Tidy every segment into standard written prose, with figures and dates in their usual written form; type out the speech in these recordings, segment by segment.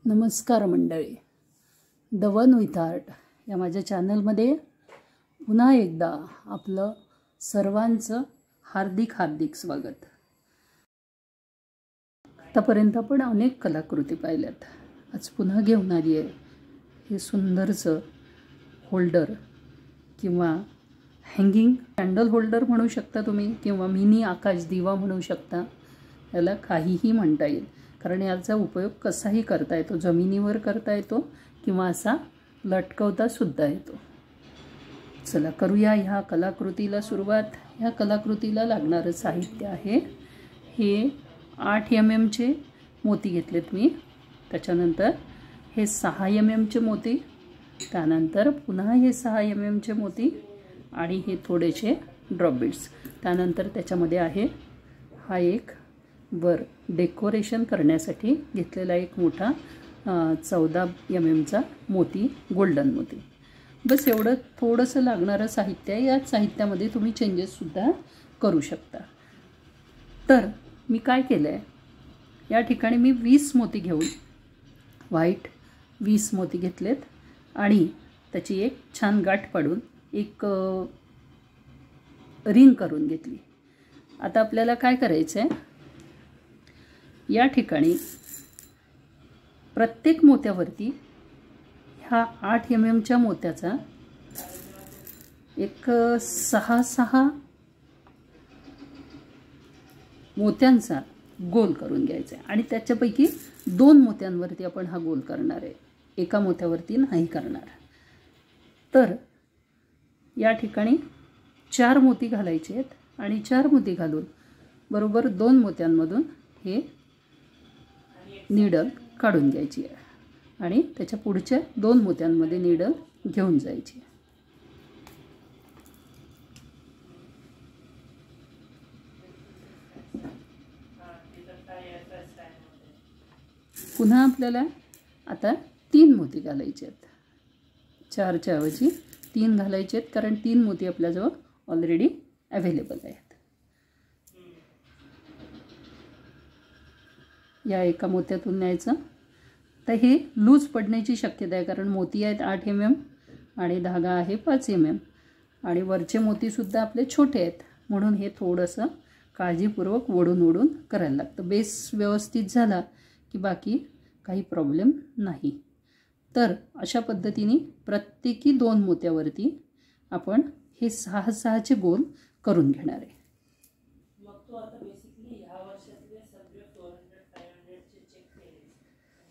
नमस्कार मंडळी, the one with art या माझ्या चॅनलमध्ये पुन्हा एकदा आपलं सर्वांचं हार्दिक स्वागत। आतापर्यंत आपण अनेक कलाकृती पाहिल्यात। आज पुन्हा घेऊन आली आहे हे सुंदरचं होल्डर किंवा हँगिंग कॅन्डल होल्डर म्हणू शकता तुम्ही, किंवा मिनी आकाश दिवा म्हणू शकता। याला काहीही म्हणता येईल, कारण याचा उपयोग कसाही करता येतो। जमिनीवर करता येतो किंवा असा लटकवता सुद्धा येतो। चला करूया ह्या कलाकृतीला सुरुवात। ह्या कलाकृतीला लागणारं साहित्य आहे हे 8 mm चे मोती घेतलेत मी, त्याच्यानंतर हे 6 mm चे मोती, त्यानंतर पुन्हा हे 6 mm चे मोती आणि हे थोडेसे ड्रॉप बीड्स। त्यानंतर त्याच्यामध्ये आहे हा एक वर डेकोरेशन करण्यासाठी घेतलेला एक मोठा 14 mm चा मोती, गोल्डन मोती। बस एवढं थोडंसं लागणारं साहित्य आहे। या साहित्यामध्ये तुम्ही चेंजेस सुद्धा करू शकता। तर मी काय केलं आहे, या ठिकाणी मी 20 मोती घेऊन व्हाईट 20 मोती घेतलेत आणि त्याची एक छान गाठ पाडून एक रिंग करून घेतली। आता आपल्याला काय करायचं आहे, या ठिकाणी प्रत्येक मोत्यावरती ह्या 8 mm च्या मोत्याचा एक 6 मोत्यांचा गोल करून घ्यायचा आहे आणि त्याच्यापैकी 2 मोत्यांवरती आपण हा गोल करणार आहे, एका मोत्यावरती नाही करणार। तर या ठिकाणी 4 मोती घालायचे आहेत आणि 4 मोती घालून बरोबर 2 मोत्यांमधून हे नीडल काढून घ्यायची आहे आणि त्याच्या पुढच्या 2 मोत्यांमध्ये नीडल घेऊन जायची। पुन्हा आपल्याला आता 3 मोती घालायचे आहेत। 4च्या ऐवजी 3 घालायचे आहेत, कारण 3 मोती आपल्याजवळ ऑलरेडी अवेलेबल आहेत। या एका मोत्यातून न्यायचं। तर हे लूज पडण्याची शक्यता आहे, कारण मोती आहेत 8 mm आणि धागा आहे 5 mm आणि वरचे मोतीसुद्धा आपले छोटे आहेत, म्हणून हे थोडंसं काळजीपूर्वक ओढून करायला लागतं। बेस व्यवस्थित झाला की बाकी काही प्रॉब्लेम नाही। तर अशा पद्धतीने प्रत्येकी 2 मोत्यावरती आपण हे 6 चे गोल करून घेणार आहे।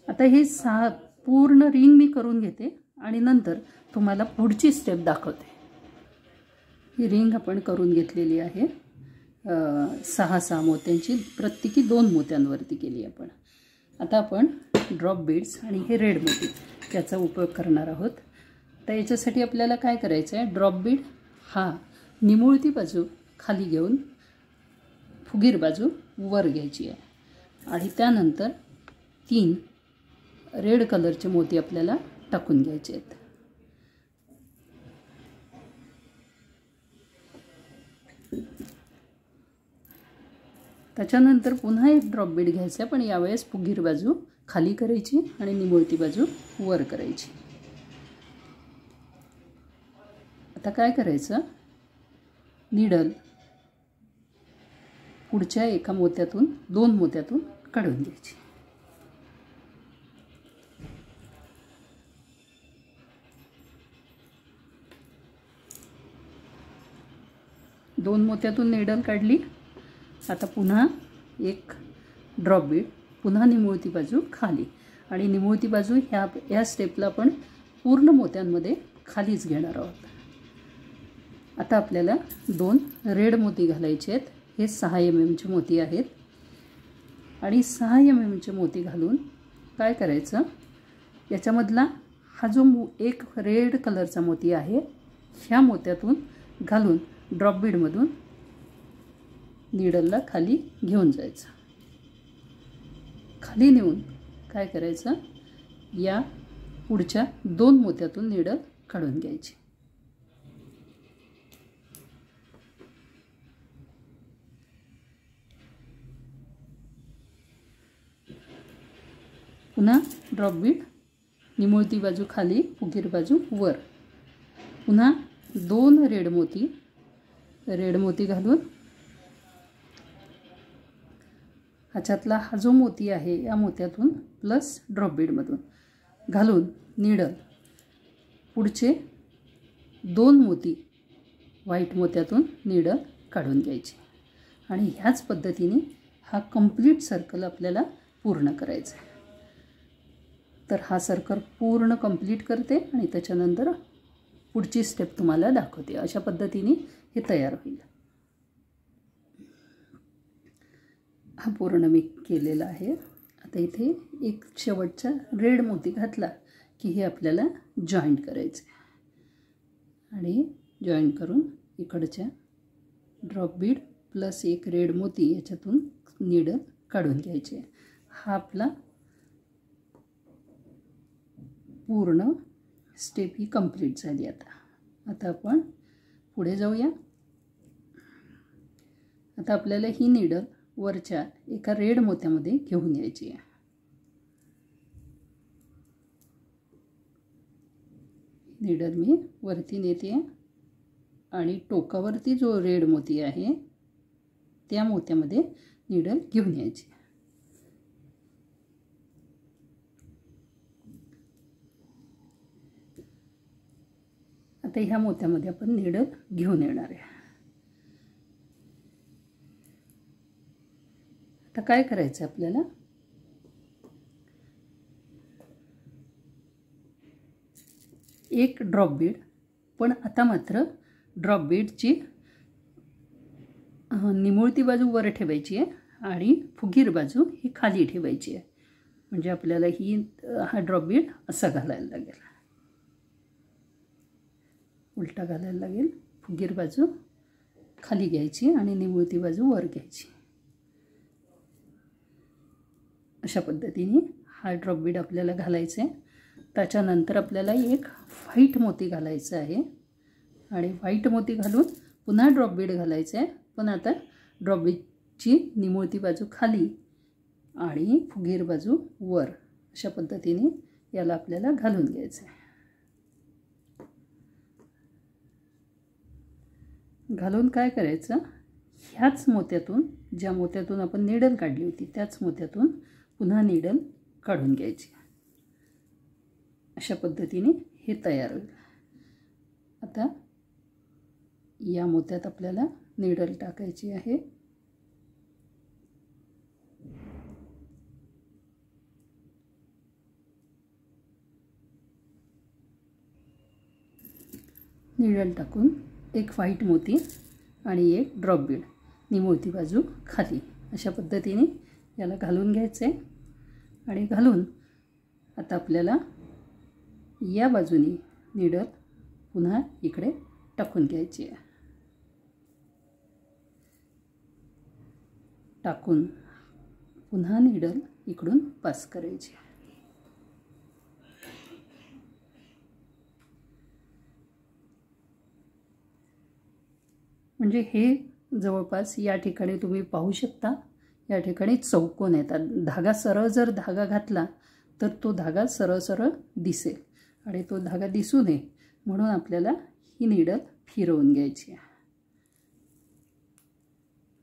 आता हे 6 पूर्ण रिंग मी करून घेते आणि नंतर तुम्हाला पुढची स्टेप दाखवते। ही रिंग आपण करून घेतलेली आहे 6 मोत्यांची, प्रत्येकी 2 मोत्यांवरती केली आपण। आता आपण ड्रॉप बीड्स आणि हे रेड मोती याचा उपयोग करणार आहोत। तर याच्यासाठी आपल्याला काय करायचं आहे, ड्रॉप बीड हा निमुळती बाजू खाली घेऊन फुगीर बाजू वर घ्यायची आहे आणि त्यानंतर 3 रेड कलरचे मोती आपल्याला टाकून घ्यायचे आहेत। त्याच्यानंतर पुन्हा एक ड्रॉप बीड घ्यायचा, पण यावेळेस फुगीर बाजू खाली करायची आणि निमुळती बाजू वर करायची। आता काय करायचं, नीडल पुढच्या एका मोत्यातून 2 मोत्यातून काढून घ्यायची। दोन मोत्यातून नीडल काढली। आता पुन्हा एक ड्रॉप बीड, पुन्हा निमुळती बाजू खाली आणि निमुळती बाजू ह्या स्टेपला आपण पूर्ण मोत्यांमध्ये खालीच घेणार आहोत। आता आपल्याला 2 रेड मोती घालायचे आहेत। हे 6 mm चे मोती आहेत आणि 6 mm चे मोती घालून काय करायचं, याच्यामधला हा जो एक रेड कलरचा मोती आहे ह्या मोत्यातून घालून ड्रॉप बीडमधून नीडलला खाली घेऊन जायचं। खाली नेऊन काय करायचं, या पुढच्या 2 मोत्यातून नीडल काढून घ्यायची। पुन्हा ड्रॉप बीड, निमुळती बाजू खाली, फुगीर बाजू वर. पुन्हा 2 रेड मोती घालून ह्याच्यातला हा जो मोती आहे या मोत्यातून प्लस ड्रॉप बीडमधून घालून नीडल पुढचे 2 मोती व्हाईट मोत्यातून नीडल काढून घ्यायची. आणि ह्याच पद्धतीने हा कंप्लीट सर्कल आपल्याला पूर्ण करायचा आहे. तर हा सर्कल पूर्ण कंप्लीट करते आणि त्याच्यानंतर पुढची स्टेप तुम्हाला दाखवते. अशा पद्धतीने हे तयार होईल. हा पूर्ण मी केलेला आहे. आता इथे एक शेवटचा रेड मोती घातला की हे आपल्याला जॉईंट करायचे आणि जॉईंट करून इकडच्या ड्रॉप बीड प्लस एक रेड मोती याच्यातून नीडल काढून घ्यायचे. हा आपला पूर्ण स्टेप ही कंप्लीट झाली. आता आपण पुढे जाऊया. आता आपल्याला ही नीडल वरच्या एका रेड मोत्यामध्ये घेऊन यायची आहे. नीडल मी वरती नेते आणि टोकावरती जो रेड मोती आहे त्या मोत्यामध्ये नीडल घेऊन यायची. आता ह्या मोत्यामध्ये आपण नीडल घेऊन येणार आहे. आता काय करायचं आपल्याला, एक ड्रॉप बीड, पण आता मात्र ड्रॉप बीडची निमुळती बाजू वर ठेवायची आहे आणि फुगीर बाजू ही खाली ठेवायची आहे. म्हणजे आपल्याला हा ड्रॉप बीड असा घालायला लागेल, उलटा घालायला लागेल. फुगीर बाजू खाली घ्यायची आणि निमुळती बाजू वर घ्यायची. अशा पद्धतीने हा ड्रॉप बीड आपल्याला घालायचा आहे. त्याच्यानंतर आपल्याला एक व्हाईट मोती घालायचं आहे आणि व्हाईट मोती घालून पुन्हा ड्रॉप बीड घालायचं आहे. पण आता ड्रॉप बीडची निमुळती बाजू खाली आणि फुगीर बाजू वर अशा पद्धतीने याला आपल्याला घालून घ्यायचं आहे. घालून काय करायचं, ह्याच मोत्यातून, ज्या मोत्यातून आपण नीडल काढली होती त्याच मोत्यातून पुन्हा नीडल काढून घ्यायची. अशा पद्धतीने हे तयार होईल. आता या मोत्यात आपल्याला नीडल टाकायची आहे. नीडल टाकून एक व्हाईट मोती आणि एक ड्रॉप बीड, निमुळती बाजू खाली अशा पद्धतीने याला घालून घ्यायचं आहे. आणि घालून आता आपल्याला या बाजूने नीडल पुन्हा इकडे टाकून घ्यायची आहे. टाकून पुन्हा नीडल इकडून पास करायची. म्हणजे हे जवळपास या ठिकाणी तुम्ही पाहू शकता, या ठिकाणी चौकोन येतात. धागा सरळ जर धागा घातला तर तो धागा सरळ सरळ दिसेल आणि तो धागा दिसू नये म्हणून आपल्याला ही नीडल फिरवून घ्यायची आहे.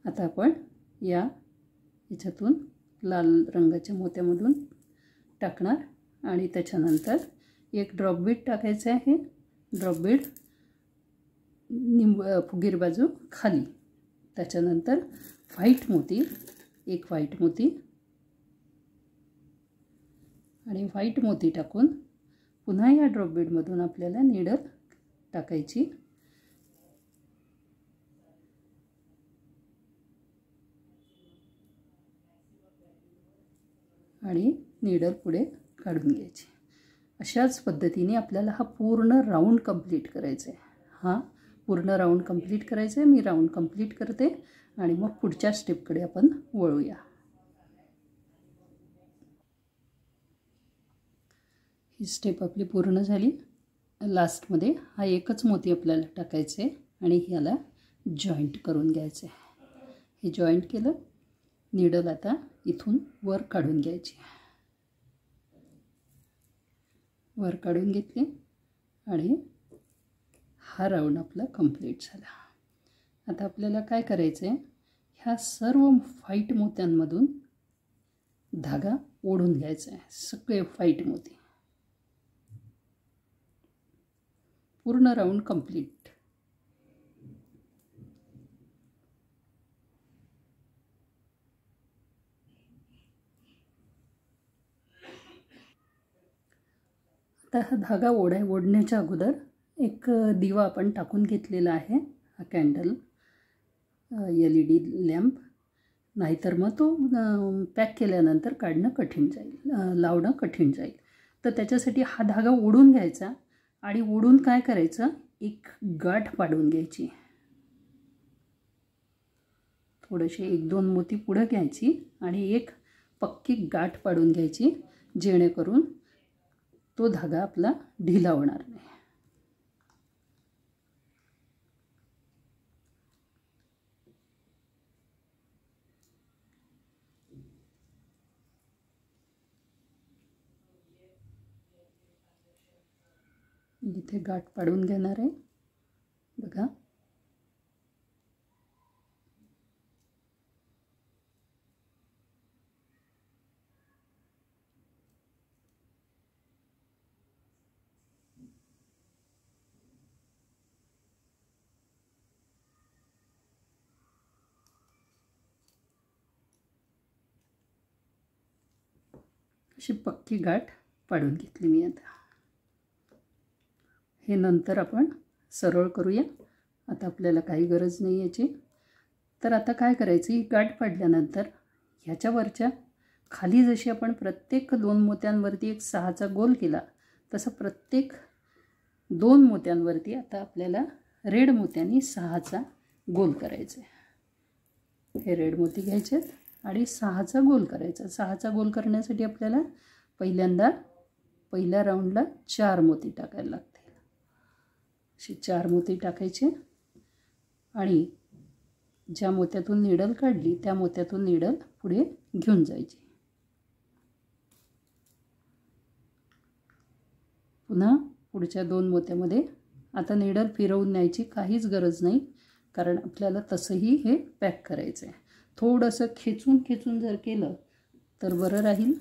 आता आपण याच्यातून लाल रंगाच्या मोत्यामधून टाकणार आणि त्याच्यानंतर एक ड्रॉप बीड टाकायचं आहे. ड्रॉप बीड फुगीर बाजू खाली, त्याच्यानंतर व्हाईट मोती, एक व्हाईट मोती आणि व्हाईट मोती टाकून पुन्हा या ड्रॉप बीडमधून आपल्याला नीडल टाकायची. आणि नीडल पुढे काढून घ्यायची. अशाच पद्धतीने आपल्याला हा पूर्ण राऊंड कंप्लीट करायचा आहे. हा पूर्ण राऊंड कंप्लीट करायचा आहे. मी राऊंड कंप्लीट करते आणि मग पुढच्या स्टेपकडे आपण वळूया. ही स्टेप आपली पूर्ण झाली. लास्टमध्ये हा एकच मोती आपल्याला टाकायचा आहे आणि ह्याला जॉईंट करून घ्यायचं आहे. हे जॉईंट केलं, नीडल आता इथून वर काढून घ्यायची. वर काढून घेतली आणि हा राऊंड आपला कंप्लीट झाला. आता आपल्याला काय करायचं आहे, ह्या सर्व व्हाईट मोत्यांमधून धागा ओढून घ्यायचा आहे. सगळे व्हाईट मोती पूर्ण राऊंड कंप्लीट. आता हा धागा ओढण्याच्या अगोदर एक दिवा आपण टाकून घेतलेला आहे, हा कॅन्डल LED लॅम्प. नाहीतर मग तो पॅक केल्यानंतर काढणं कठीण जाईल, लावणं कठीण जाईल. तर त्याच्यासाठी हा धागा ओढून घ्यायचा आणि ओढून काय करायचं, एक गाठ पाडून घ्यायची. थोडेसे 1-2 मोती पुढं घ्यायची आणि एक पक्की गाठ पाडून घ्यायची, जेणेकरून तो धागा आपला ढिला होणार नाही. इथे गाठ पाडून घेणार आहे बघा. अशी पक्की गाठ पाडून घेतली मी. आता हे नंतर आपण सरळ करूया, आता आपल्याला काही गरज नाही याची. तर आता काय करायचं, ही गाठ पाडल्यानंतर ह्याच्यावरच्या खाली जशी आपण प्रत्येक 2 मोत्यांवरती एक 6चा गोल केला, तसं प्रत्येक 2 मोत्यांवरती आता आपल्याला रेड मोत्यांनी 6चा गोल करायचा आहे. हे रेड मोती घ्यायचे आणि 6चा गोल करायचा. 6चा गोल करण्यासाठी आपल्याला पहिल्या राऊंडला 4 मोती टाकायला लागतील. असे 4 मोती टाकायचे आणि ज्या मोत्यातून निडल काढली त्या मोत्यातून निडल पुढे घेऊन जायची. पुन्हा पुढच्या 2 मोत्यामध्ये आता निडल फिरवून न्यायची काहीच गरज नाही, कारण आपल्याला तसंही हे पॅक करायचं आहे. थोडंसं खेचून जर केलं तर बरं राहील.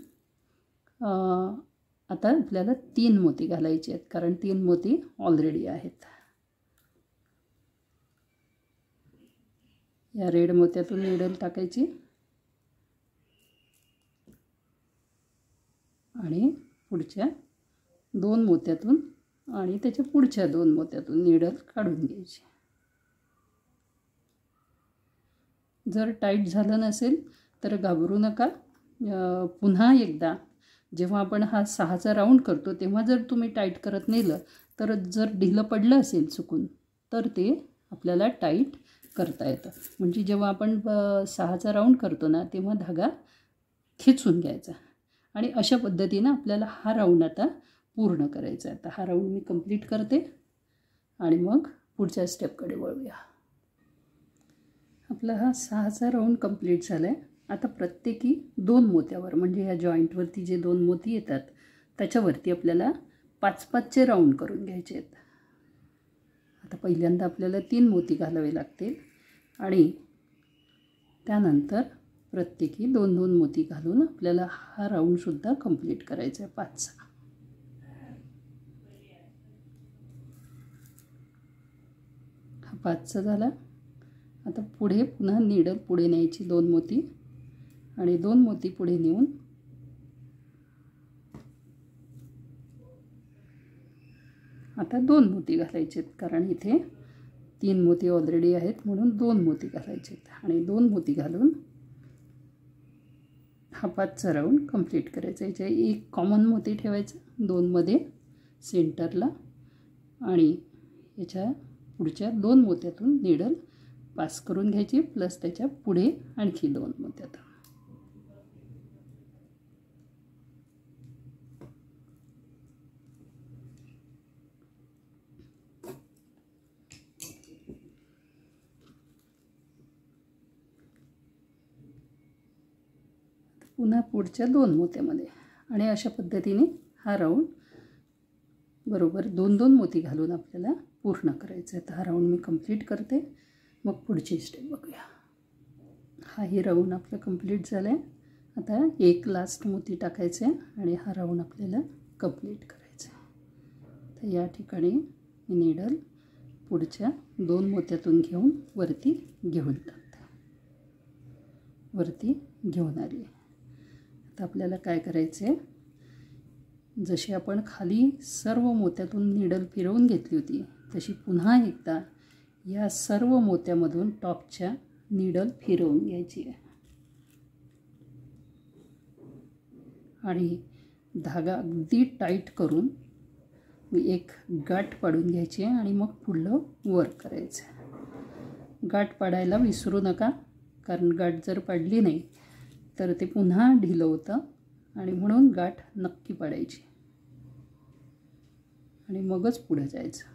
आता आपल्याला 3 मोती घालायचे आहेत, कारण 3 मोती ऑलरेडी आहेत. या रेड मोत्यातून निडल टाकायची आणि पुढच्या 2 मोत्यातून आणि त्याच्या पुढच्या 2 मोत्यातून निडल काढून घ्यायची. जर टाईट झालं नसेल तर घाबरू नका. पुन्हा एकदा जेव्हा आपण हा 6चा राऊंड करतो तेव्हा जर तुम्ही टाईट करत नेलं तर जर ढिलं पडलं असेल चुकून तर ते आपल्याला टाईट करता येतं. म्हणजे जेव्हा आपण 6चा राऊंड करतो ना, तेव्हा धागा खेचून घ्यायचा आणि अशा पद्धतीनं आपल्याला हा राऊंड आता पूर्ण करायचा आहे. आता हा राऊंड मी कंप्लीट करते आणि मग पुढच्या स्टेपकडे वळूया. आपला हा 6चा राऊंड कंप्लीट झाला आहे. आता प्रत्येकी 2 मोत्यावर, म्हणजे या जॉईंटवरती जे 2 मोती येतात त्याच्यावरती आपल्याला 5-5चे राऊंड करून घ्यायचे आहेत. आता पहिल्यांदा आपल्याला 3 मोती घालावे लागतील आणि त्यानंतर प्रत्येकी 2-2 मोती घालून आपल्याला हा राऊंडसुद्धा कंप्लीट करायचा आहे 5चा. हा 5चा झाला. आता पुढे पुन्हा निडल पुढे न्यायची 2 मोती आणि 2 मोती पुढे नेऊन आता 2 मोती घालायचे आहेत, कारण इथे 3 मोती ऑलरेडी आहेत म्हणून 2 मोती घालायचे आहेत आणि 2 मोती घालून हा 5चा राऊंड कंप्लीट करायचा. याच्या एक कॉमन मोती ठेवायचं 2मध्ये सेंटरला आणि याच्या पुढच्या 2 मोत्यातून निडल पास करून घ्यायची, प्लस त्याच्या पुढे आणखी 2 मोत्यात. पुन्हा पुढच्या 2 मोत्यामध्ये आणि अशा पद्धतीने हा राऊंड बरोबर 2-2 मोती घालून आपल्याला पूर्ण करायचं आहे. तर हा राऊंड मी कंप्लीट करते, मग पुढची स्टेप बघूया. हाही राऊंड आपलं कंप्लीट झालं आहे. आता एक लास्ट मोती टाकायचे आणि हा राऊंड आपल्याला कंप्लीट करायचा आहे. तर या ठिकाणी मी नीडल पुढच्या 2 मोत्यातून घेऊन वरती घेऊन टाकते. वरती घेऊन आली. आता आपल्याला काय करायचं आहे, जशी आपण खाली सर्व मोत्यातून नीडल फिरवून घेतली होती तशी पुन्हा एकदा या सर्व मोत्यामधून टॉपच्या नीडल फिरवून घ्यायची आहे आणि धागा अगदी टाईट करून एक गाठ पाडून घ्यायची आहे आणि मग पुढलं वर करायचं आहे. गाठ पाडायला विसरू नका, कारण गाठ जर पाडली नाही तर ते पुन्हा ढिलं होतं आणि म्हणून गाठ नक्की पाडायची आणि मगच पुढे जायचं.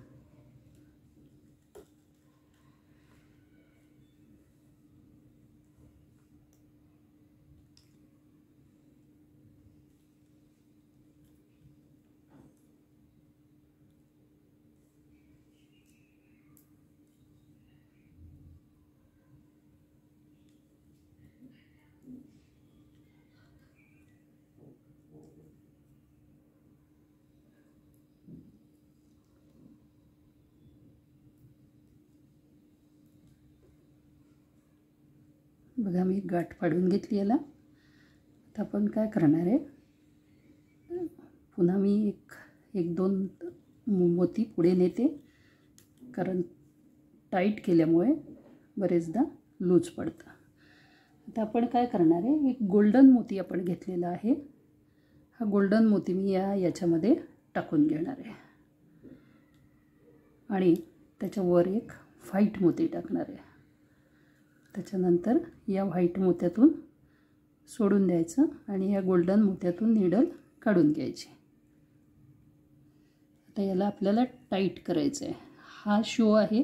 बघा मी गाठ पाडून घेतली याला. आता आपण काय करणार आहे, पुन्हा मी एक 2 मोती पुढे नेते, कारण टाईट केल्यामुळे बरेचदा लूज पडतं. आता आपण काय करणार आहे, एक गोल्डन मोती आपण घेतलेला आहे. हा गोल्डन मोती मी याच्यामध्ये टाकून घेणार आहे आणि त्याच्यावर एक व्हाईट मोती टाकणार आहे. त्याच्यानंतर या व्हाईट मोत्यातून सोडून द्यायचं आणि या गोल्डन मोत्यातून नीडल काढून घ्यायची. आता याला आपल्याला टाईट करायचं आहे. हा शो आहे,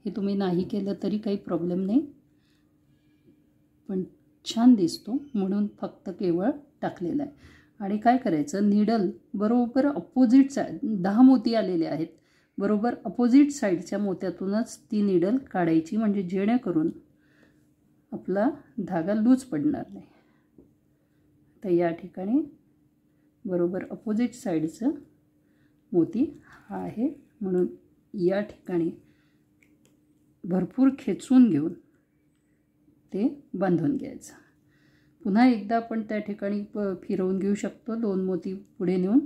हे तुम्ही नाही केलं तरी काही प्रॉब्लेम नाही, पण छान दिसतो म्हणून फक्त केवळ टाकलेलं आहे. आणि काय करायचं, नीडल बरोबर अपोजिट साईड 10 मोती आलेले आहेत, बरोबर अपोजिट साईडच्या मोत्यातूनच ती नीडल काढायची, म्हणजे जेणेकरून आपला धागा लूज पडणार नाही. तर या ठिकाणी बरोबर अपोजिट साईडचं मोती हा आहे, म्हणून या ठिकाणी भरपूर खेचून घेऊन ते बांधून घ्यायचं. पुन्हा एकदा आपण त्या ठिकाणी फिरवून घेऊ शकतो 2 मोती पुढे नेऊन.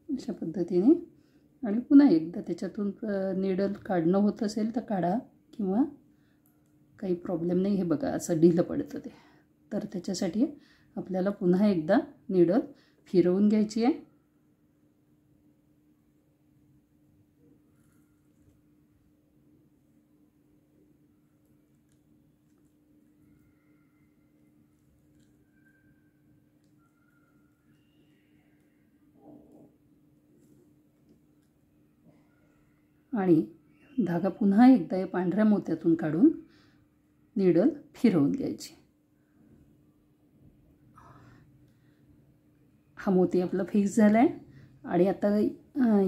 अशा पद्धतीने आणि पुन्हा एकदा त्याच्यातून नीडल काढणं होत असेल तर काढा, किंवा काही प्रॉब्लेम नाही. हे बघा असं ढिलं पडतं ते, तर त्याच्यासाठी आपल्याला पुन्हा एकदा नीडल फिरवून घ्यायची आहे. आणि धागा पुन्हा एकदा या पांढऱ्या मोत्यातून काढून नीडल फिरवून घ्यायची. हा मोती आपला फिक्स झाला आहे आणि आता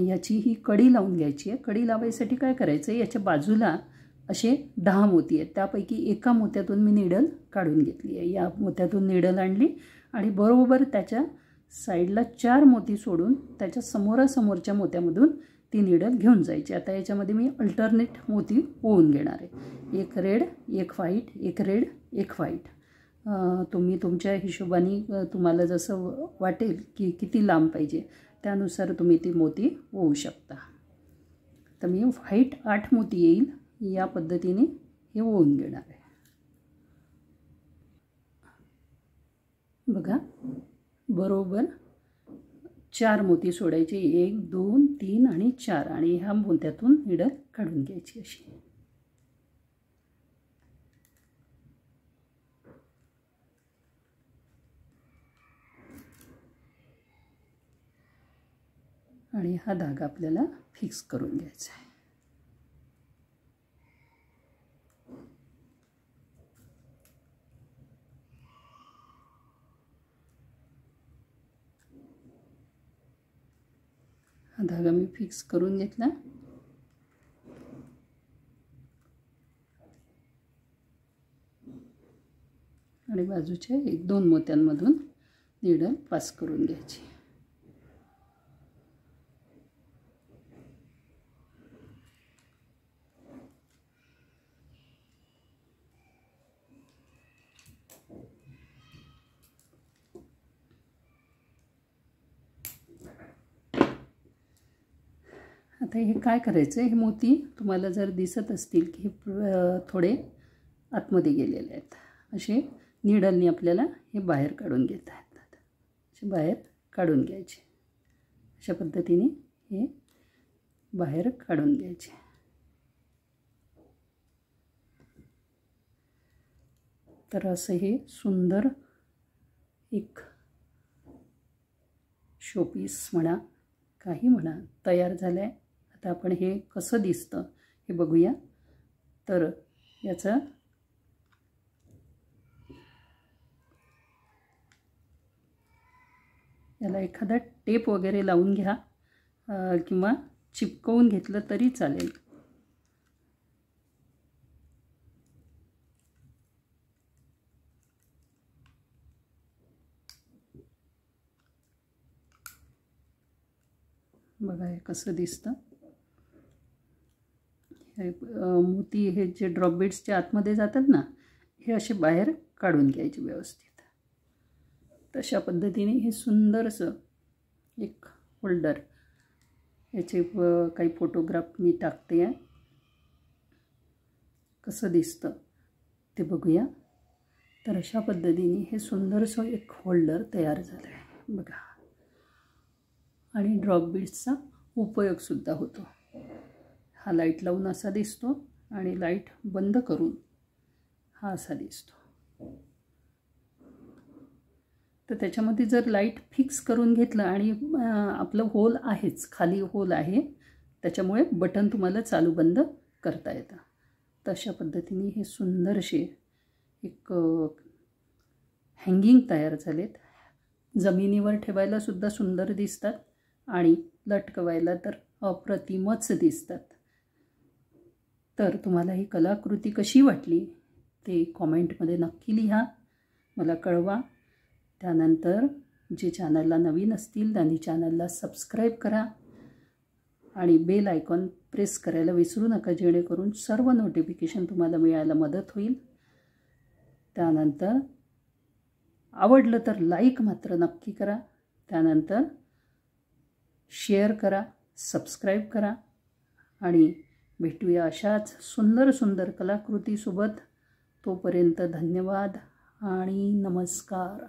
याची ही कडी लावून घ्यायची आहे. कडी लावायसाठी काय करायचं आहे, याच्या बाजूला असे 10 मोती आहेत, त्यापैकी एका मोत्यातून मी नीडल काढून घेतली आहे. या मोत्यातून नीडल आणली आणि बरोबर त्याच्या साईडला 4 मोती सोडून त्याच्या समोरासमोरच्या मोत्यामधून ती नीडल घेऊन जायची. आता याच्यामध्ये मी अल्टरनेट मोती ओवून घेणार आहे. एक रेड, एक व्हाईट, एक रेड, एक व्हाईट. तुम्ही तुमच्या हिशोबाने तुम्हाला जसं वाटेल की किती लांब पाहिजे त्यानुसार तुम्ही ती मोती ओवू शकता. तर मी व्हाईट 8 मोती येईल या पद्धतीने हे ओवून घेणार आहे. बघा बरोबर 4 मोती सोडायचे, 1 2 3 आणि 4, आणि ह्या मोत्यातून नीडल काढून घ्यायची अशी. आणि हा धागा आपल्याला फिक्स करून घ्यायचा आहे. हा धागा मी फिक्स करून घेतला. आणि बाजूच्या 1-2 मोत्यांमधून नीडल पास करून घ्यायची. आता हे काय करायचं, हे मोती तुम्हाला जर दिसत असतील की हे थोडे आतमध्ये गेलेले आहेत, असे नीडलने आपल्याला हे बाहेर काढून घेता येतात. असे बाहेर काढून घ्यायचे. अशा पद्धतीने हे बाहेर काढून घ्यायचे. तर असं हे सुंदर एक शोपीस म्हणा, काही म्हणा, तयार झालं आहे. आता आपण हे कसं दिसतं हे बघूया. तर याचा याला एखादा टेप वगैरे लावून घ्या किंवा चिपकवून घेतलं तरी चालेल. बघा हे कसं दिसतं. हे मोती हे जे ड्रॉप बीड्सचे आतमध्ये जातात ना, हे असे बाहेर काढून घ्यायचे व्यवस्थित. तशा पद्धतीने हे सुंदरसं एक होल्डर, याचे काही फोटोग्राफ मी टाकते आहे. कसं दिसतं ते बघूया. तर अशा पद्धतीने हे सुंदरसं एक होल्डर तयार झालं आहे बघा. आणि ड्रॉप बीड्सचा उपयोगसुद्धा होतो. हा लाईट लावून असा दिसतो आणि लाईट बंद करून हा असा दिसतो. तर त्याच्यामध्ये जर लाईट फिक्स करून घेतलं आणि आपलं होल आहेच, खाली होल आहे, त्याच्यामुळे बटन तुम्हाला चालू बंद करता येतं. तशा पद्धतीने हे सुंदरसे एक हँगिंग तयार झालेत. जमिनीवर ठेवायला सुद्धा सुंदर दिसतात आणि लटकवायला तर अप्रतिमच दिसतात. तर तुम्हाला ही कलाकृती कशी वाटली ते कॉमेंटमध्ये नक्की लिहा, मला कळवा. त्यानंतर जे चॅनलला नवीन असतील त्यांनी चॅनलला सबस्क्राईब करा आणि बेल आयकॉन प्रेस करायला विसरू नका, जेणेकरून सर्व नोटिफिकेशन तुम्हाला मिळायला मदत होईल. त्यानंतर आवडलं तर लाईक मात्र नक्की करा. त्यानंतर शेअर करा, सबस्क्राईब करा आणि भेटूया अशाच सुंदर सुंदर कलाकृतीसोबत. तोपर्यंत धन्यवाद आणि नमस्कार.